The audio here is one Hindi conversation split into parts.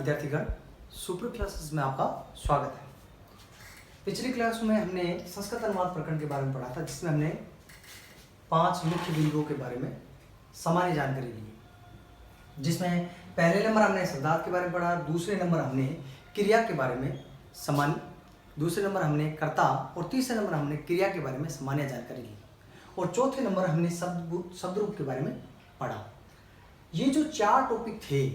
विद्यार्थीगण, सुपर क्लासेस में आपका स्वागत है। पिछली क्लास में हमने संस्कृत अनुवाद प्रकरण के बारे में पढ़ा था, जिसमें हमने 5 मुख्य बिंदुओं के बारे में सामान्य जानकारी ली, जिसमें पहले नंबर हमने शब्दार्थ के बारे में पढ़ा, दूसरे नंबर हमने क्रिया के बारे में सामान्य, दूसरे नंबर हमने कर्ता और तीसरे नंबर हमने क्रिया के बारे में सामान्य जानकारी ली और चौथे नंबर हमने शब्द रूप के बारे में पढ़ा। ये जो 4 टॉपिक थे,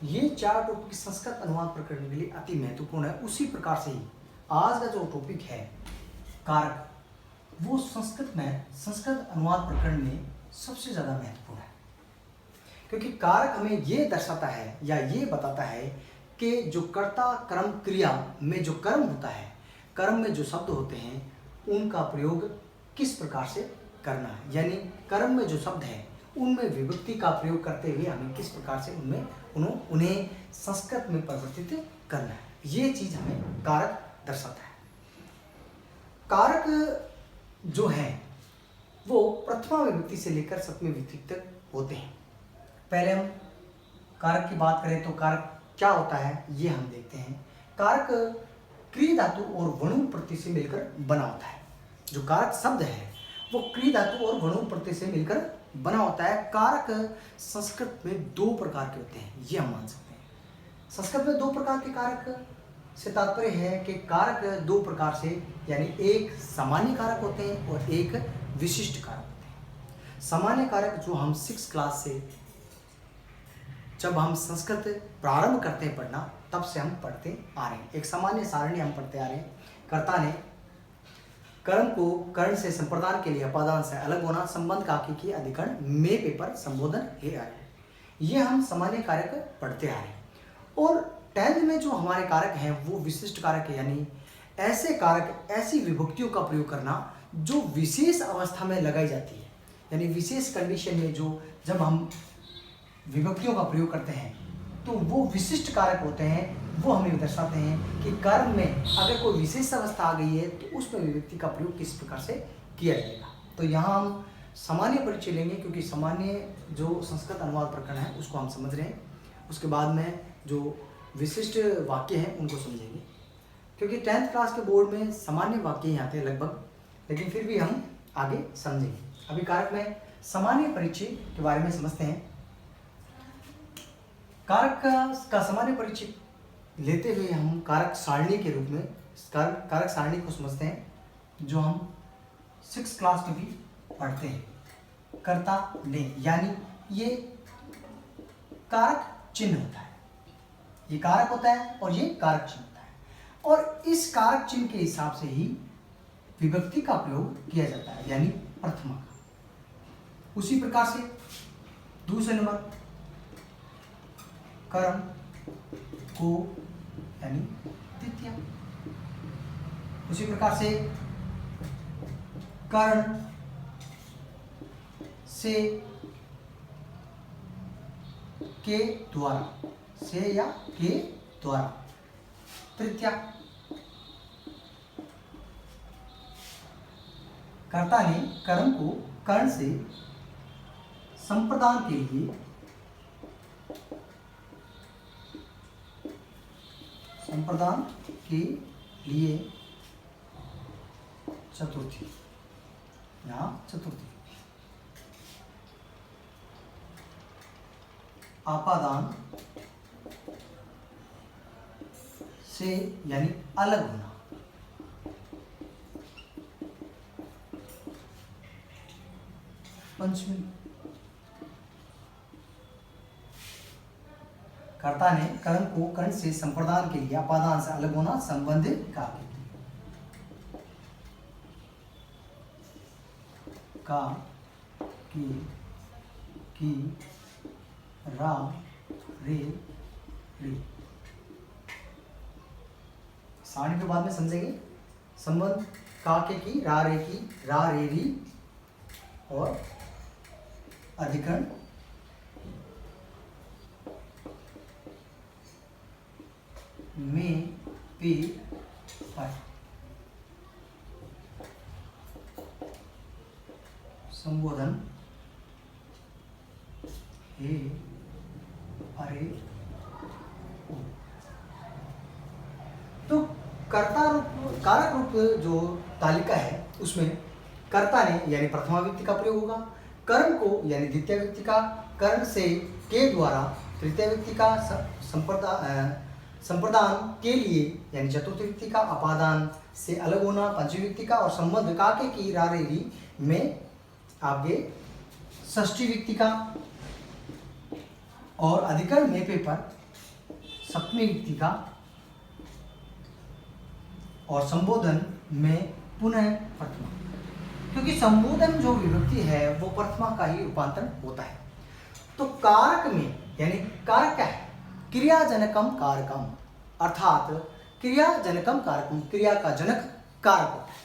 ये 4 टॉपिक संस्कृत अनुवाद प्रकरण के लिए अति महत्वपूर्ण है। उसी प्रकार से ही आज का जो टॉपिक है कारक, वो संस्कृत अनुवाद प्रकरण में सबसे ज़्यादा महत्वपूर्ण है, क्योंकि कारक हमें ये दर्शाता है या ये बताता है कि जो कर्ता कर्म क्रिया में जो कर्म होता है, कर्म में जो शब्द होते हैं, उनका प्रयोग किस प्रकार से करना है, यानी कर्म में जो शब्द है उनमें विभक्ति का प्रयोग करते हुए हमें किस प्रकार से उन्हें संस्कृत में परिवर्तित करना है। ये चीज़ हमें कारक दर्शाता है। कारक जो है वो प्रथमा विभक्ति से लेकर सप्तमी विभक्ति तक होते हैं। पहले हम कारक की बात करें तो कारक क्या होता है ये हम देखते हैं। कारक क्री धातु और वणु प्रत्यय से मिलकर बना होता है। जो कारक शब्द है वो क्री धातु और वणु प्रत्यय से मिलकर बना होता है। कारक संस्कृत में 2 प्रकार के होते हैं, ये हम मान सकते हैं। संस्कृत में 2 प्रकार के कारक से तात्पर्य है कि कारक 2 प्रकार से, यानी एक सामान्य कारक होते हैं और एक विशिष्ट कारक होते हैं। सामान्य कारक जो हम 6 क्लास से, जब हम संस्कृत प्रारंभ करते हैं पढ़ना, तब से हम पढ़ते आ रहे हैं। एक सामान्य सारणी हम पढ़ते आ रहे हैं। कर्ता ने कर्म को कर्ण से संप्रदान के लिए अपादान से अलग होना, संबंध काकी की अधिकरण में पेपर संबोधन हे आए, ये हम सामान्य कारक पढ़ते आ रहे हैं। और 10th में जो हमारे कारक हैं वो विशिष्ट कारक है, यानी ऐसे कारक, ऐसी विभक्तियों का प्रयोग करना जो विशेष अवस्था में लगाई जाती है, यानी विशेष कंडीशन में जो जब हम विभक्तियों का प्रयोग करते हैं तो वो विशिष्ट कारक होते हैं। वो हमें दर्शाते हैं कि कर्म में अगर कोई विशेष अवस्था आ गई है तो उसमें विभक्ति का प्रयोग किस प्रकार से किया जाएगा। तो यहाँ हम सामान्य परिचय लेंगे, क्योंकि सामान्य जो संस्कृत अनुवाद प्रकरण है उसको हम समझ रहे हैं। उसके बाद में जो विशिष्ट वाक्य हैं उनको समझेंगे, क्योंकि 10th क्लास के बोर्ड में सामान्य वाक्य ही आते हैं लगभग, लेकिन फिर भी हम आगे समझेंगे। अभी कारक में सामान्य परिचय के बारे में समझते हैं। कारक का सामान्य परिचय लेते हुए हम कारक सारणी के रूप में कारक सारणी को समझते हैं, जो हम 6 क्लास में भी पढ़ते हैं। कर्ता ने, यानी ये कारक चिन्ह होता है, ये कारक होता है और ये कारक चिन्ह होता है, और इस कारक चिन्ह के हिसाब से ही विभक्ति का प्रयोग किया जाता है, यानी प्रथमा का। उसी प्रकार से दूसरे नंबर कर्म को, यानी द्वितीय। उसी प्रकार से कर्ण से, के द्वारा, से या के द्वारा तृतीया। कर्ता ने कर्म को कर्ण से संप्रदान के लिए चतुर्थी, यहाँ चतुर्थी आपादान से, यानी अलग होना। पंचमी, कर्ता ने कर्म को कर्ण से संप्रदान के लिए अपादान से अलग होना, संबंध का की रा रे रे। सारणी के बाद में समझेंगे। संबंध का के की, रा रे की, रा रे री, और अधिकरण में पे पर संबोधन हे अरे कारक रूप जो तालिका है उसमें कर्ता ने यानी प्रथमा व्यक्ति का प्रयोग होगा, कर्म को यानी द्वितीय व्यक्ति का, कर्ण से के द्वारा तृतीय व्यक्ति का, संप्रदान के लिए यानी चतुर्थ व्यक्ति का, अपादान से अलग होना पंचमी व्यक्ति का, और संबंध काके की रारेरी में आपके षष्ठी व्यक्ति का, और अधिकरण में पेपर सप्तमी व्यक्ति का, और संबोधन में पुनः प्रथमा, क्योंकि संबोधन जो विभक्ति है वो प्रथमा का ही रूपांतरण होता है। तो कारक में यानी कारक क्या है? क्रियाजनकम कारकम, अर्थात क्रियाजनकम कारकम, क्रिया का जनक कारक होता है।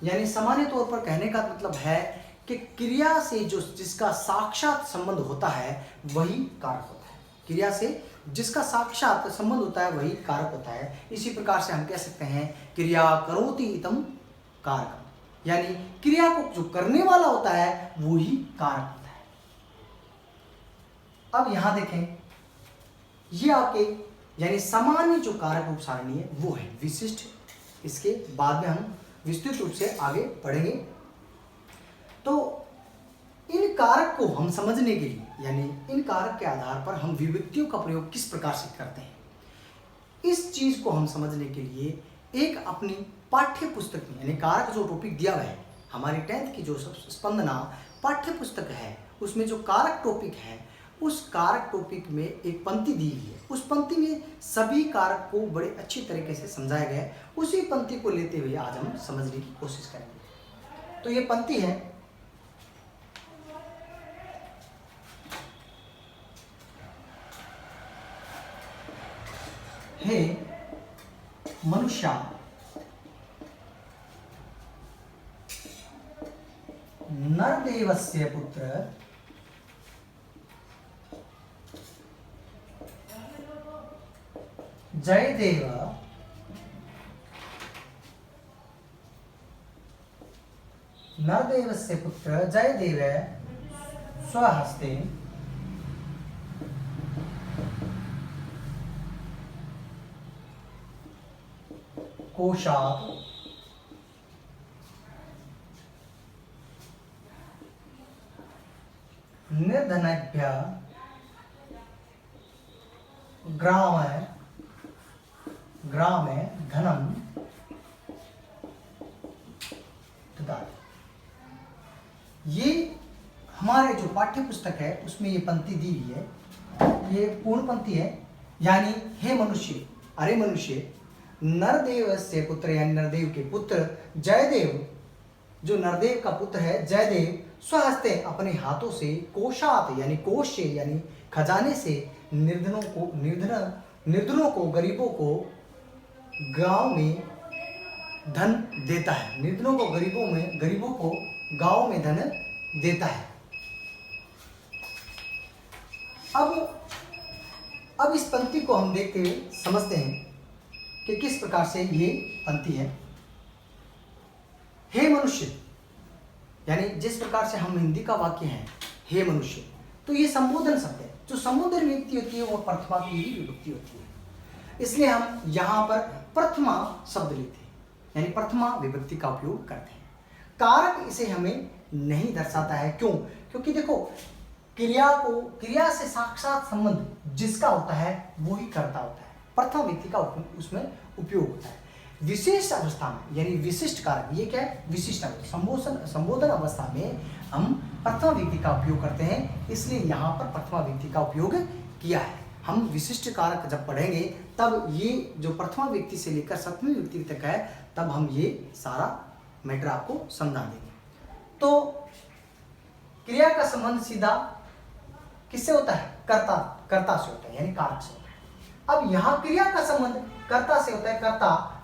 यानी सामान्य तौर पर कहने का मतलब है कि क्रिया से जो जिसका साक्षात संबंध होता है वही कारक होता है। क्रिया से जिसका साक्षात संबंध होता है वही कारक होता है। इसी प्रकार से हम कह सकते हैं क्रिया करोति इतम कारकम, यानी क्रिया को जो करने वाला होता है वो ही कारक होता है। अब यहां देखें, ये आपके यानी सामान्य जो कारक रूप सारणी है वो है विशिष्ट। इसके बाद में हम विस्तृत रूप से आगे बढ़ेंगे। तो इन कारक को हम समझने के लिए यानी इन कारक के आधार पर हम विभक्तियों का प्रयोग किस प्रकार से करते हैं, इस चीज को हम समझने के लिए एक अपनी पाठ्य पुस्तक में यानी कारक जो टॉपिक दिया हुआ है हमारी 10th की जो स्पंदना पाठ्य पुस्तक है उसमें जो कारक टॉपिक है उस कारक टॉपिक में एक पंक्ति दी हुई है। उस पंक्ति में सभी कारक को बड़े अच्छी तरीके से समझाया गया है। उसी पंक्ति को लेते हुए आज हम समझने की कोशिश करेंगे। तो ये पंक्ति है, हे मनुष्य नरदेवस्य पुत्र जयदेव नरदेवस्य पुत्र जयदेव स्वहस्ते कोशात् निर्धनेभ्यः ग्रामे धनम ददाति। ये हमारे जो पाठ्य पुस्तक है उसमें ये पंक्ति दी हुई है। ये पूर्ण पंक्ति है, यानी हे मनुष्य, अरे मनुष्य, नरदेव से पुत्र यानी नरदेव के पुत्र जयदेव, जो नरदेव का पुत्र है जयदेव, स्वहस्ते अपने हाथों से, कोशात यानी कोश से यानी खजाने से, निर्धनों को गरीबों को गांव में धन देता है। निर्धनों को गरीबों को गांव में धन देता है। अब इस पंक्ति को हम देखते हुए समझते हैं कि किस प्रकार से ये पंक्ति है। हे मनुष्य, यानी जिस प्रकार से हम हिंदी का वाक्य है हे मनुष्य, तो ये संबोधन शब्द है। जो संबोधन विभक्ति होती है वो प्रथमा की ही विभक्ति होती है, इसलिए हम यहाँ पर प्रथमा शब्द लेते हैं, यानी प्रथमा विभक्ति का उपयोग करते हैं। कारक इसे हमें नहीं दर्शाता है। क्यों? क्योंकि देखो, क्रिया से साक्षात संबंध जिसका होता है वो ही कर्ता होता है। प्रथमा व्यक्ति का उसमें उपयोग होता है। विशेष अवस्था में यानी विशिष्ट कारक, ये क्या है? विशिष्ट अवस्था, संबोधन अवस्था में हम प्रथमा व्यक्ति का उपयोग करते हैं, इसलिए यहाँ पर प्रथमा व्यक्ति का उपयोग किया है। हम विशिष्ट कारक जब पढ़ेंगे तब ये जो प्रथमा व्यक्ति से लेकर सप्तमी व्यक्ति तक है, तब हम ये सारा मैटर आपको समझा देंगे। तो क्रिया का संबंध सीधा किससे होता है? कर्ता से होता है, यानी कारक से होता है। अब यहाँ क्रिया का संबंध कर्ता से होता है।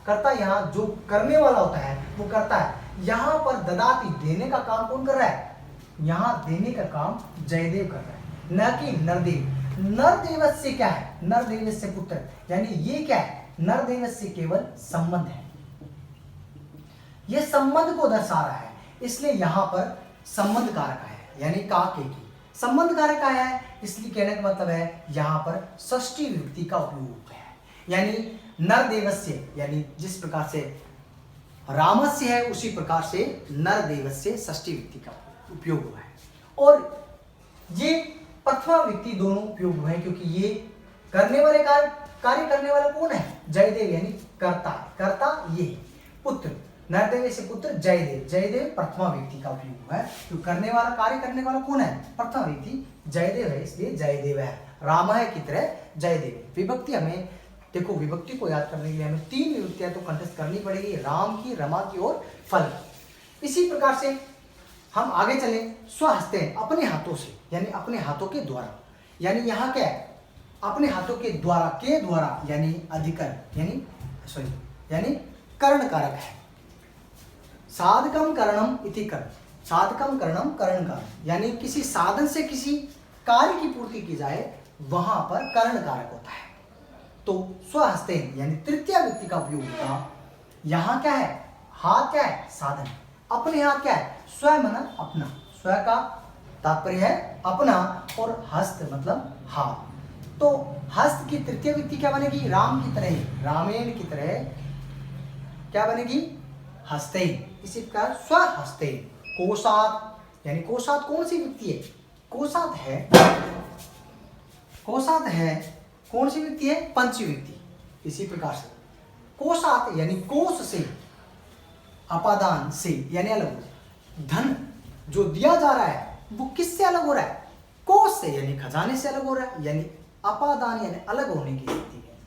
कर्ता यहाँ जो करने वाला होता है वो करता है। यहाँ पर ददाती देने का काम कौन कर रहा है? यहाँ देने का काम जयदेव कर रहा है, न कि नरदेव। नरदेव से क्या है? नरदेव से पुत्र, यानी ये क्या है? नरदेव से केवल संबंध है, ये संबंध को दर्शा रहा है, इसलिए यहाँ पर संबंध कारक है, यानी काके की संबंध कारक आया है। इसलिए कहने का मतलब है यहाँ पर षष्ठी विभक्ति का उपयोग है, यानी नरदेवस्य यानी जिस प्रकार से रामस्य है उसी प्रकार से नरदेवस्य षष्ठी विभक्ति का उपयोग हुआ है। और ये प्रथमा विभक्ति दोनों उपयोग हुए हैं क्योंकि ये करने वाले कार्य करने वाला कौन है? जयदेव यानी कर्ता। कर्ता ये पुत्र, नरदेव से पुत्र जयदेव। जयदेव प्रथमा विभक्ति का उपयोग हुआ है क्योंकि करने वाला कार्य करने वाला कौन है? प्रथमा विभक्ति जयदेव है, इसलिए जयदेव है। राम है की तरह जयदेव। विभक्ति हमें देखो, विभक्ति को याद करने के लिए हमें 3 विभक्तियां तो कंठस्थ करनी पड़ेगी, राम की, रमा की और फल की। इसी प्रकार से हम आगे चले, स्वहस्ते अपने हाथों से यानी अपने हाथों के द्वारा, यानी यहाँ क्या है? अपने हाथों के द्वारा यानी अधिकरण यानी कर्ण कारक है। साधकम करणम इति कर्ण, साधकम करणम कर्ण कारक, यानी किसी साधन से किसी कार्य की पूर्ति की जाए वहां पर कर्ण कारक होता है। तो स्वहस्ते यानी तृतीय व्यक्ति का उपयोग होगा। यहाँ क्या है? हाथ क्या है? साधन। अपने हाथ क्या है? स्वयं मन अपना, स्व का तात्पर्य है अपना और हस्त मतलब हाथ। तो हस्त की तृतीय व्यक्ति क्या बनेगी? राम की तरह, रामेण की तरह क्या बनेगी? हस्ते। इसी प्रकार स्वहस्ते। कोशात यानी कोशात कौन सी व्यक्ति है? कोशात है कौन सी व्यक्ति है? पंचमी व्यक्ति। इसी प्रकार से कोशात यानी कोष से, अपादान से यानी अलग हो। धन जो दिया जा रहा है वो किससे अलग हो रहा है? कोष से यानी खजाने से अलग हो रहा है, यानी अपादान यानी अलग होने की स्थिति है।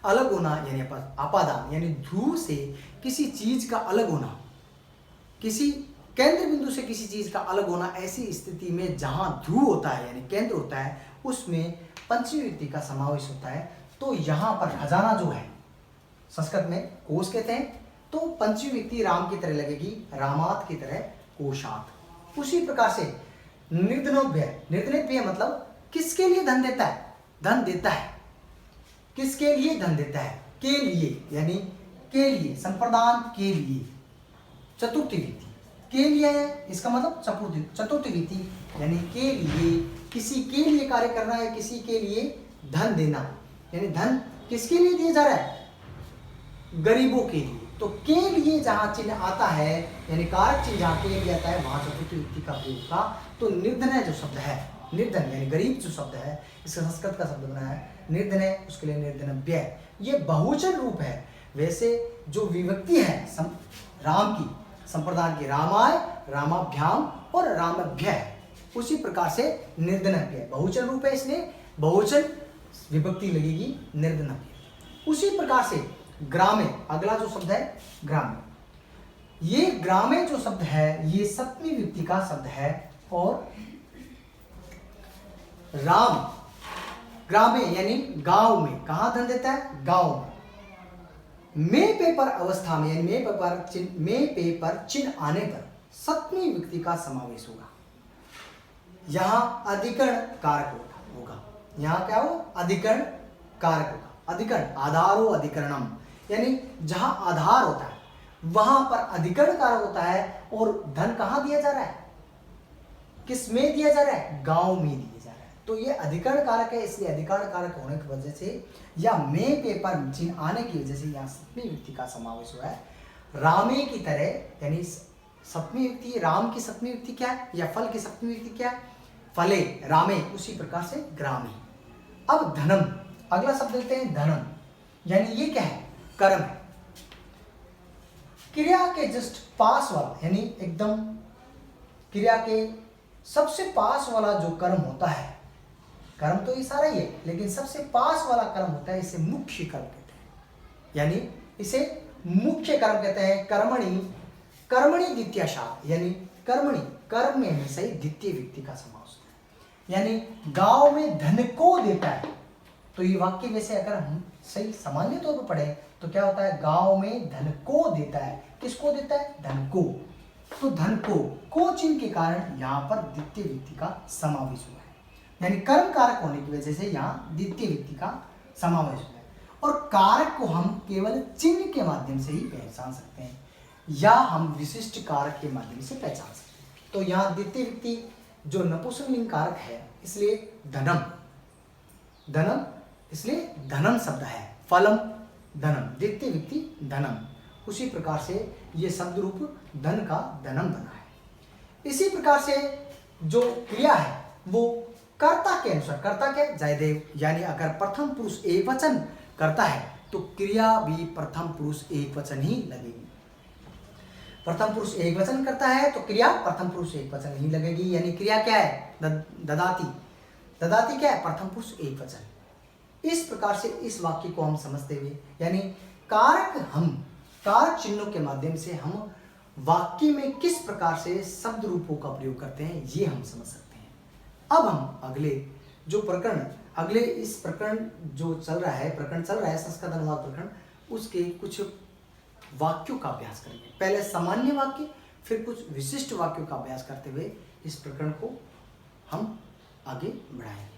अलग होना यानी अपादान यानी ध्रुव से किसी चीज का अलग होना, किसी केंद्र बिंदु से किसी चीज का अलग होना। ऐसी स्थिति में जहां ध्रुव होता है यानी केंद्र होता है उसमें पंचमी व्यक्ति का समावेश होता है। तो यहाँ पर खजाना जो है संस्कृत में कोष कहते हैं, तो पंचमी व्यक्ति राम की तरह लगेगी, रामात की तरह कोशात। उसी प्रकार से निर्धनोभ्य, निर्धनोभ्य मतलब किसके लिए धन देता है? धन देता है किसके लिए? धन देता है के लिए, यानी के लिए, संप्रदान के लिए। चतुर्थी व्यक्ति के लिए है, इसका मतलब चतुर्थी व्यक्ति यानी के लिए, किसी के लिए कार्य करना है, किसी के लिए धन देना, यानी धन किसके लिए दिया जा रहा है? गरीबों के लिए। तो के लिए जहां चिन्ह आता है यानी कारक चिन्ह जहां के लिए आता है वहां चतुर्थी व्यक्ति का प्रयोग था। तो निर्धन जो शब्द है, निर्धन यानी गरीब जो शब्द है, इसका संस्कृत का शब्द बना है निर्धन, उसके लिए निर्धनव्य। ये बहुवचन रूप है। वैसे जो विभक्ति है राम की, संप्रदान की, रामाय, रामाभ्याम और रामभ्य है, उसी प्रकार से निर्धनव्य बहुवचन रूप है, इसलिए बहुवचन विभक्ति लगेगी निर्धनव्य। उसी प्रकार से ग्रामे, अगला जो शब्द है ग्रामे, ये ग्रामे जो शब्द है ये सप्तमी विभक्ति का शब्द है। और राम ग्रामे यानी गांव में, कहां धन देता है? गांव में। में पेपर अवस्था में यानी में पेपर चिन्ह आने पर सप्तमी विभक्ति का समावेश होगा। यहां अधिकरण कारक होगा। यहां क्या हो? अधिकरण कारक होगा। अधिकरण आधारो अधिकरणम, यानी जहां आधार होता है वहां पर अधिकरण कारक होता है। और धन कहां दिया जा रहा है? किस में दिया जा रहा है? गांव में दिया जा रहा है। तो ये अधिकरण कारक है, इसलिए अधिकरण कारक होने की वजह से या में पेपर चिन्ह आने की वजह से यहाँ सप्तमी विभक्ति का समावेश हुआ है। रामे की तरह यानी सप्तमी विभक्ति, राम की सप्तमी विभक्ति क्या है या फल की सप्तमी विभक्ति क्या है? फले, रामे। उसी प्रकार से ग्रामे। अब धनम, अगला शब्द लेते हैं धनम, यानी ये क्या है? कर्म है। क्रिया के जस्ट पास वाला यानी एकदम क्रिया के सबसे पास वाला जो कर्म होता है, कर्म तो ये सारा ही है लेकिन सबसे पास वाला कर्म होता है, इसे मुख्य कर्म कहते हैं। यानी इसे मुख्य कर्म कहते हैं। कर्मणि द्वितीयाशात, यानी कर्मणि कर्म में हमेशा ही द्वितीय व्यक्ति का समावेश होता है। यानी गांव में धन को देता है। तो ये वाक्य वैसे अगर हम सही सामान्य तौर पर पढ़े तो क्या होता है? गांव में धन को देता है। किसको देता है? धन को। तो धन को चिन्ह के कारण यहाँ पर द्वितीय व्यक्ति का समावेश हुआ है, यानी कर्म कारक होने की वजह से यहाँ द्वितीय व्यक्ति का समावेश हुआ है। और कारक को हम केवल चिन्ह के माध्यम से ही पहचान सकते हैं या हम विशिष्ट कारक के माध्यम से पहचान सकते हैं। तो यहाँ द्वितीय व्यक्ति जो नपुंसकलिंग कारक है, इसलिए धनम, इसलिए धनम शब्द है। फलम धनम, द्वितीय विभक्ति धनम, उसी प्रकार से ये शब्द रूप धन का धनम बना है। इसी प्रकार से जो क्रिया है वो कर्ता के अनुसार, कर्ता क्या जयदेव, यानी अगर प्रथम पुरुष एक वचन करता है तो क्रिया भी प्रथम पुरुष एक वचन ही लगेगी। प्रथम पुरुष एक वचन करता है तो क्रिया प्रथम पुरुष एक वचन ही लगेगी, यानी क्रिया क्या है ददाती, ददाती क्या है प्रथम पुरुष एक वचन। इस प्रकार से इस वाक्य को हम समझते हुए, यानी कारक हम कारक चिन्हों के माध्यम से हम वाक्य में किस प्रकार से शब्द रूपों का प्रयोग करते हैं ये हम समझ सकते हैं। अब हम अगले जो प्रकरण, अगले इस प्रकरण जो चल रहा है संस्कृत अनुवाद प्रकरण, उसके कुछ वाक्यों का अभ्यास करेंगे। पहले सामान्य वाक्य, फिर कुछ विशिष्ट वाक्यों का अभ्यास करते हुए इस प्रकरण को हम आगे बढ़ाएंगे।